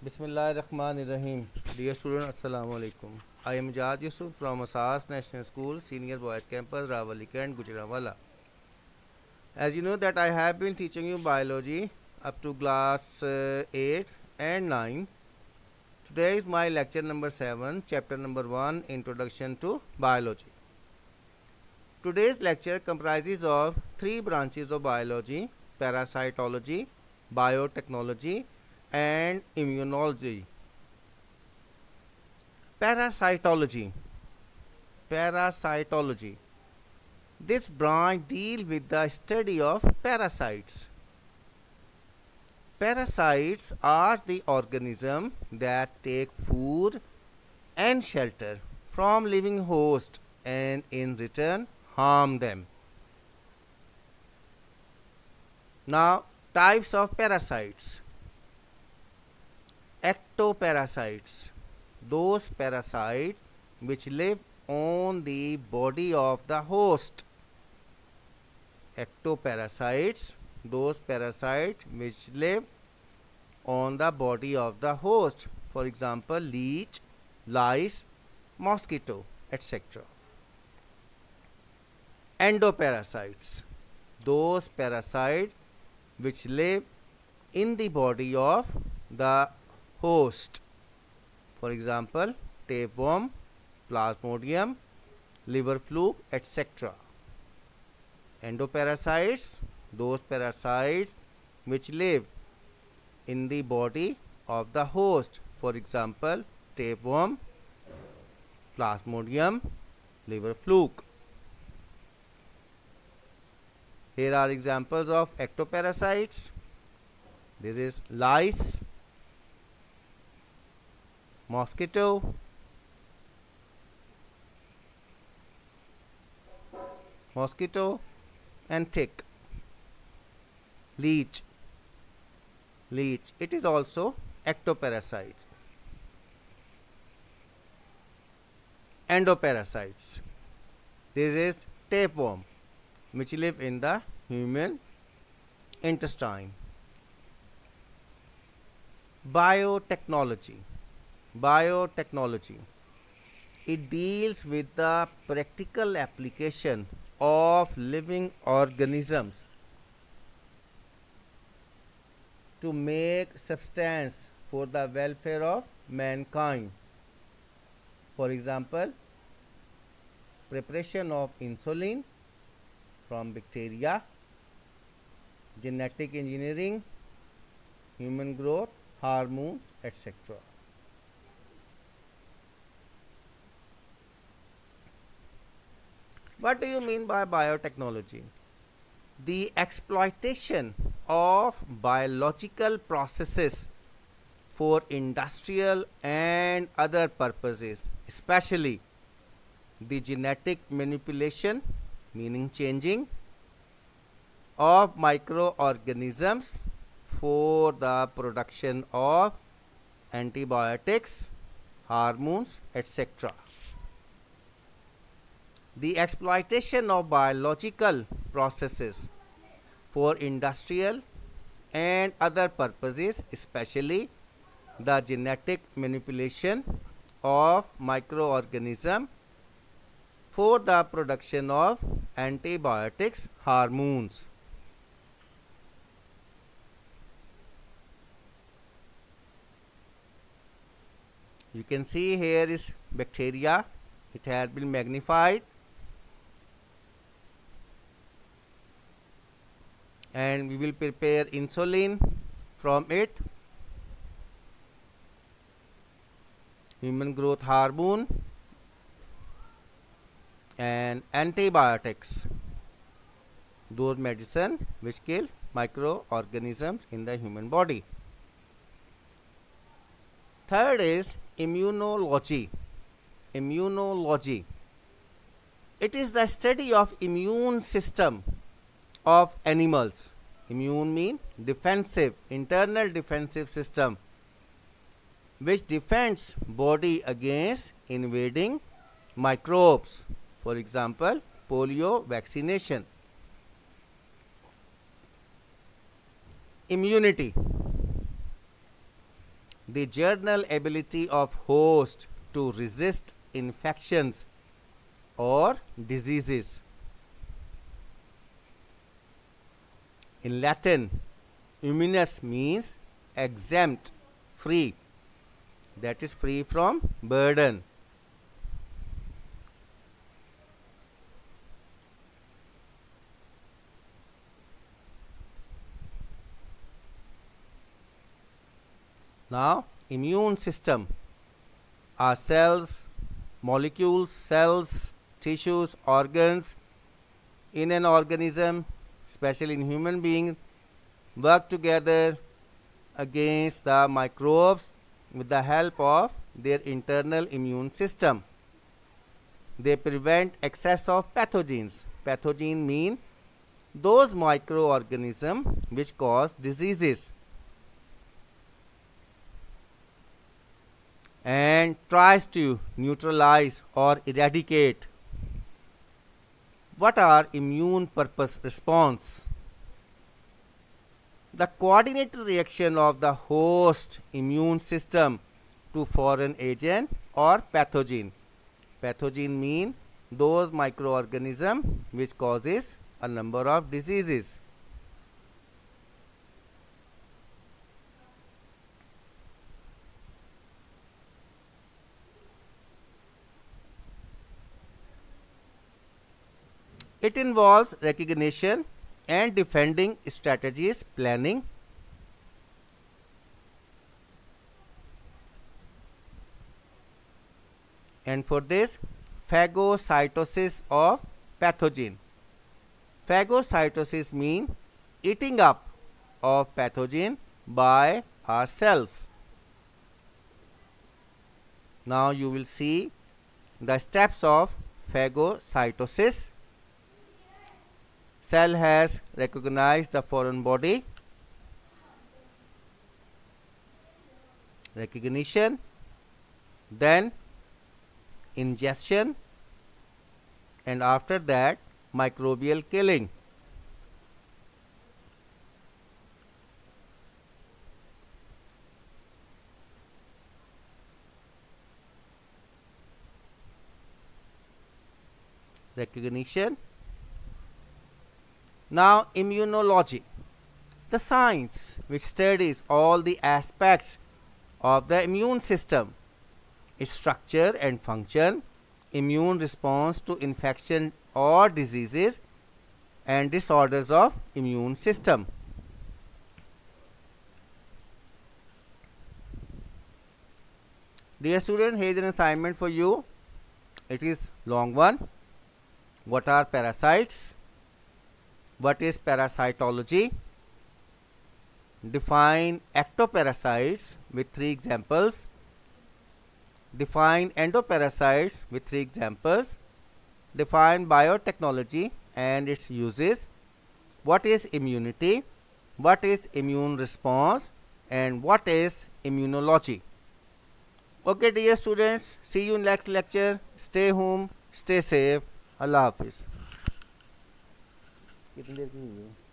Bismillahirrahmanirrahim. Dear student, Assalamu alaikum. I am Jad Yusuf from Asas National School, Senior Boys Campus, Rawalika and Gujranwala. As you know that I have been teaching you biology up to class 8 and 9. Today is my lecture number 7, chapter number 1, Introduction to Biology. Today's lecture comprises of three branches of biology: parasitology, biotechnology, and immunology. Parasitology. Parasitology. This branch deals with the study of parasites. Parasites are the organisms that take food and shelter from living hosts and in return harm them. Now, types of parasites. Ectoparasites, those parasites which live on the body of the host. Ectoparasites, those parasites which live on the body of the host. For example, leech, lice, mosquito, etc. Endoparasites, those parasites which live in the body of the host. For example, tapeworm, plasmodium, liver fluke, etc. Endoparasites, those parasites which live in the body of the host. For example, tapeworm, plasmodium, liver fluke. Here are examples of ectoparasites. This is lice, mosquito, and tick. Leech, it is also ectoparasite. Endoparasites, this is tapeworm which live in the human intestine. Biotechnology. It deals with the practical application of living organisms to make substance for the welfare of mankind. For example, preparation of insulin from bacteria, genetic engineering, human growth, hormones, etc. What do you mean by biotechnology? The exploitation of biological processes for industrial and other purposes, especially the genetic manipulation, meaning changing, of microorganisms for the production of antibiotics, hormones, etc. The exploitation of biological processes for industrial and other purposes, especially the genetic manipulation of microorganisms for the production of antibiotics, hormones. You can see here is bacteria. It has been magnified, and we will prepare insulin from it, human growth hormone, and antibiotics, those medicine which kill microorganisms in the human body. Third is immunology. It is the study of immune system of animals. Immune mean defensive, internal defensive system which defends body against invading microbes. For example, polio vaccination. Immunity. the general ability of host to resist infections or diseases. In Latin, immunus means exempt, free, that is free from burden. Now, immune system are cells, molecules, cells, tissues, organs in an organism, especially in human beings, work together against the microbes with the help of their internal immune system. They prevent excess of pathogens. Pathogen mean those microorganisms which cause diseases, and tries to neutralize or eradicate. What are immune purpose response? The coordinated reaction of the host immune system to foreign agent or pathogen. Pathogen mean those microorganisms which causes a number of diseases. It involves recognition and defending strategies, planning. And for this, phagocytosis of pathogen. Phagocytosis means eating up of pathogen by our cells. Now you will see the steps of phagocytosis. Cell has recognized the foreign body. Recognition, then ingestion, and after that microbial killing. Recognition. Now immunology, the science which studies all the aspects of the immune system, its structure and function, immune response to infection or diseases, and disorders of immune system. Dear student, here is an assignment for you. It is long one. What are parasites? What is parasitology? Define ectoparasites with 3 examples. Define endoparasites with 3 examples. Define biotechnology and its uses. What is immunity? What is immune response? And what is immunology? Okay dear students, see you in next lecture. Stay home, stay safe. Allah Hafiz. कितनी देर की हुई है?